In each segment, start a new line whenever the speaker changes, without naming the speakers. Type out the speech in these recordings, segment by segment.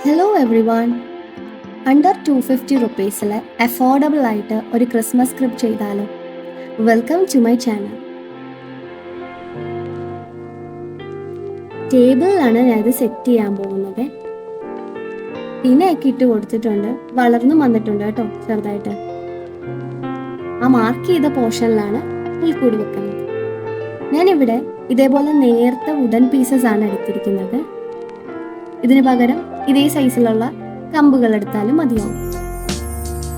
Hello everyone. Under 250 റുപ്പീസിൽ affordable ആയിട്ട് ഒരു ക്രിസ്മസ് സ്ക്രിപ്റ്റ് ചെയ്താലോ? Welcome to my channel. ടേബിളിലാണ് ഞാനിത് സെറ്റ് ചെയ്യാൻ പോകുന്നത്. പിന്നെയൊക്കെ ഇട്ട് കൊടുത്തിട്ടുണ്ട്, വളർന്നും വന്നിട്ടുണ്ട് കേട്ടോ ചെറുതായിട്ട്. ആ മാർക്ക് ചെയ്ത പോർഷനിലാണ് പുൽക്കൂട് വെക്കുന്നത്. ഞാനിവിടെ ഇതേപോലെ നേർത്ത വുഡൻ പീസസ് ആണ് എടുത്തിരിക്കുന്നത്. ഇതിന് പകരം ഇതേ സൈസിലുള്ള കമ്പുകൾ എടുത്താലും മതിയാവും.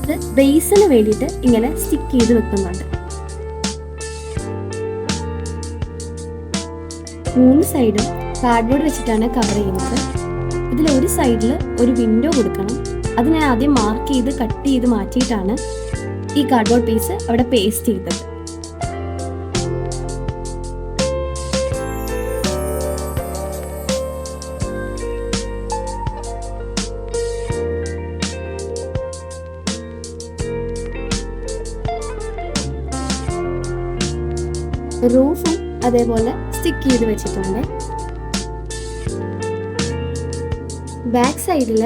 ഇത് ബേസിന് വേണ്ടിയിട്ട് ഇങ്ങനെ സ്റ്റിക്ക് ചെയ്ത് വെക്കുന്നുണ്ട്. 3 സൈഡും കാർഡ്ബോർഡ് വെച്ചിട്ടാണ് കവർ ചെയ്യുന്നത്. ഇതിൽ ഒരു സൈഡിൽ ഒരു വിൻഡോ കൊടുക്കണം. അത് ഞാൻ ആദ്യം മാർക്ക് ചെയ്ത് കട്ട് ചെയ്ത് മാറ്റിയിട്ടാണ് ഈ കാർഡ്ബോർഡ് പീസ് അവിടെ പേസ്റ്റ് ചെയ്തത്. റൂഫും അതേപോലെ സ്റ്റിക്ക് ചെയ്ത് വെച്ചിട്ടുണ്ട്. ബാക്ക് സൈഡിൽ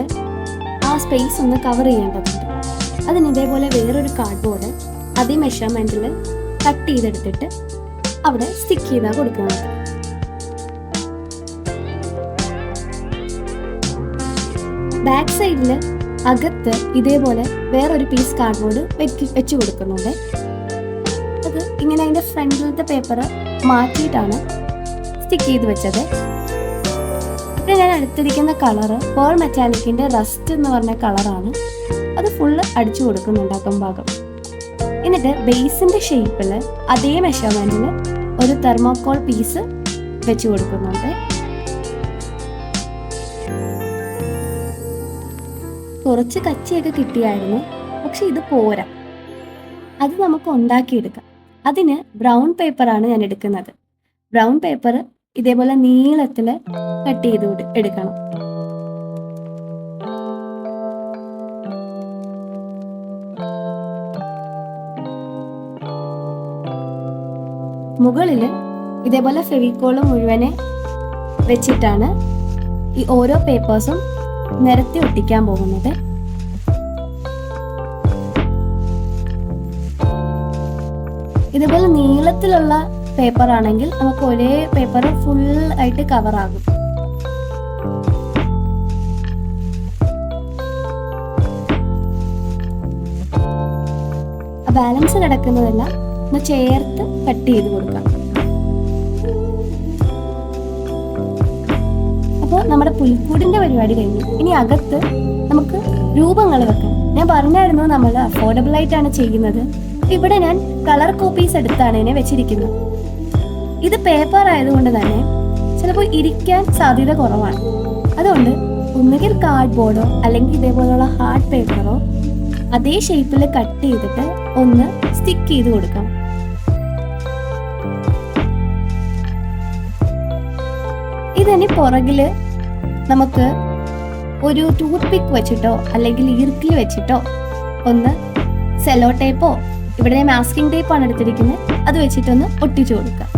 ആ സ്പേസ് ഒന്ന് കവർ ചെയ്യേണ്ടതുണ്ട്. അതിന് ഇതേപോലെ വേറൊരു കാർഡ്ബോർഡ് അതേ മെഷർമെന്റിൽ കട്ട് ചെയ്തെടുത്തിട്ട് അവിടെ സ്റ്റിക്ക് ചെയ്താൽ കൊടുക്കുന്നത്. ബാക്ക് സൈഡിൽ അകത്ത് ഇതേപോലെ വേറൊരു പീസ് കാർഡ്ബോർഡ് വെച്ച് കൊടുക്കുന്നുണ്ട്. അത് ഇങ്ങനെ അതിന്റെ ഫ്രണ്ടിലത്തെ പേപ്പർ മാറ്റിയിട്ടാണ് സ്റ്റിക്ക് ചെയ്ത് വെച്ചത്. ഇവിടെ ഞാൻ എടുത്തിരിക്കുന്ന കളറ് പേൾ മെറ്റാലിക്കിന്റെ റസ്റ്റ് എന്ന് പറഞ്ഞ കളറാണ്. അത് ഫുള്ള് അടിച്ചു കൊടുക്കുന്നുണ്ട് അകം ഭാഗം. എന്നിട്ട് ബേസിന്റെ ഷേപ്പിൽ അതേ മെഷർമെന്റിൽ ഒരു തെർമോകോൾ പീസ് വെച്ച് കൊടുക്കുന്നുണ്ട്. കുറച്ച് കച്ചിയൊക്കെ കിട്ടിയായിരുന്നു, പക്ഷെ ഇത് പോരാ. അത് നമുക്ക് ഉണ്ടാക്കിയെടുക്കാം. അതിന് ബ്രൗൺ പേപ്പറാണ് ഞാൻ എടുക്കുന്നത്. ബ്രൗൺ പേപ്പർ ഇതേപോലെ നീളത്തിൽ കട്ട് ചെയ്ത് എടുക്കണം. മുകളിൽ ഇതേപോലെ ഫെവിക്കോൾ മുഴുവനെ വെച്ചിട്ടാണ് ഈ ഓരോ പേപ്പേഴ്സും നിരത്തി ഒട്ടിക്കാൻ പോകുന്നത്. ഇതുപോലെ നീളത്തിലുള്ള പേപ്പർ ആണെങ്കിൽ നമുക്ക് ഒരേ പേപ്പർ ഫുൾ ആയിട്ട് കവർ ആകും. ബാലൻസ് കിടക്കുന്നതെല്ലാം ഒന്ന് ചേർത്ത് കട്ട് ചെയ്ത് കൊടുക്കാം. അപ്പോൾ നമ്മുടെ പുൽക്കൂടിന്റെ പരിപാടി കഴിഞ്ഞു. ഇനി അകത്ത് നമുക്ക് രൂപങ്ങൾ വെക്കാം. ഞാൻ പറഞ്ഞായിരുന്നു നമ്മൾ അഫോർഡബിൾ ആയിട്ടാണ് ചെയ്യുന്നത്. ഇവിടെ ഞാൻ കളർ കോപ്പീസ് എടുത്താണ് ഇതിനെ വെച്ചിരിക്കുന്നത്. ഇത് പേപ്പർ ആയതുകൊണ്ട് തന്നെ ചിലപ്പോൾ ഇരിക്കാൻ സാധ്യത കുറവാണ്. അതുകൊണ്ട് ഒന്നുകിൽ കാർഡ്ബോർഡോ അല്ലെങ്കിൽ ഇതേപോലുള്ള ഹാർഡ് പേപ്പറോ അതേ ഷേപ്പിൽ കട്ട് ചെയ്തിട്ട് ഒന്ന് സ്റ്റിക്ക് ചെയ്ത് കൊടുക്കണം. ഇതിന് പുറകില് നമുക്ക് ഒരു ടൂത്ത് പിക്ക് വെച്ചിട്ടോ അല്ലെങ്കിൽ ഈർക്കിൽ വെച്ചിട്ടോ ഒന്ന് സെല്ലോ ടേപ്പോ, ഇവിടെ ഞാൻ മാസ്കിംഗ് ടേപ്പാണ് എടുത്തിരിക്കുന്നത്, അത് വെച്ചിട്ടൊന്ന് ഒട്ടിച്ചു കൊടുക്കാം.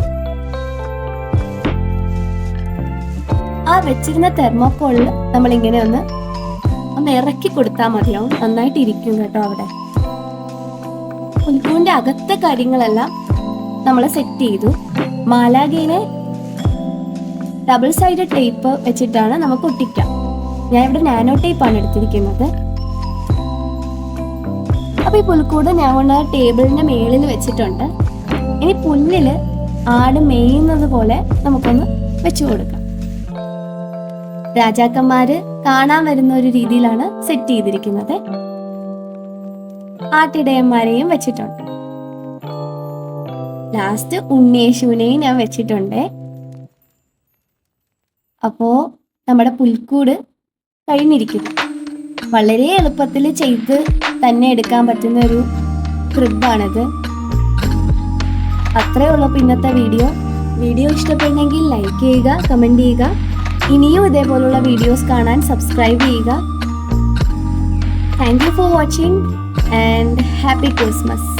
ആ വെച്ചിരുന്ന തെർമോക്കോളിൽ നമ്മളിങ്ങനെ ഒന്ന് ഇറക്കി കൊടുത്താൽ മതിയാവും. നന്നായിട്ട് ഇരിക്കും കേട്ടോ. അവിടെ പുൽക്കൂടിന്റെ അകത്തെ കാര്യങ്ങളെല്ലാം നമ്മൾ സെറ്റ് ചെയ്തു. മാലാഖയിലെ ഡബിൾ സൈഡ് ടേപ്പ് വെച്ചിട്ടാണ് നമുക്ക് ഒട്ടിക്കാം. ഞാൻ ഇവിടെ നാനോ ടേപ്പാണ് എടുത്തിരിക്കുന്നത്. അപ്പൊ ഈ പുൽക്കൂട് ഞാൻ കൊണ്ട് ടേബിളിന്റെ മേളിൽ വെച്ചിട്ടുണ്ട്. ഇനി പുല്ലില് ആട് മേയുന്നത് പോലെ നമുക്കൊന്ന് വെച്ചു കൊടുക്കാം. രാജാക്കന്മാര് കാണാൻ വരുന്ന ഒരു രീതിയിലാണ് സെറ്റ് ചെയ്തിരിക്കുന്നത്. ആട്ടിടയന്മാരെയും വെച്ചിട്ടുണ്ട്. ലാസ്റ്റ് ഉണ്ണിയേശുവിനെയും ഞാൻ വെച്ചിട്ടുണ്ട്. അപ്പോ നമ്മുടെ പുൽക്കൂട് കഴിഞ്ഞിരിക്കുന്നു. വളരെ എളുപ്പത്തിൽ ചെയ്ത് തന്നെ എടുക്കാൻ പറ്റുന്ന ഒരു ക്രിബാണിത്. അത്രേ ഉള്ളൂ ഇന്നത്തെ വീഡിയോ ഇഷ്ടപ്പെടുന്നെങ്കിൽ ലൈക്ക് ചെയ്യുക, കമന്റ് ചെയ്യുക. ഇനിയും ഇതേപോലുള്ള വീഡിയോസ് കാണാൻ സബ്സ്ക്രൈബ് ചെയ്യുക. Thank you for watching and happy Christmas.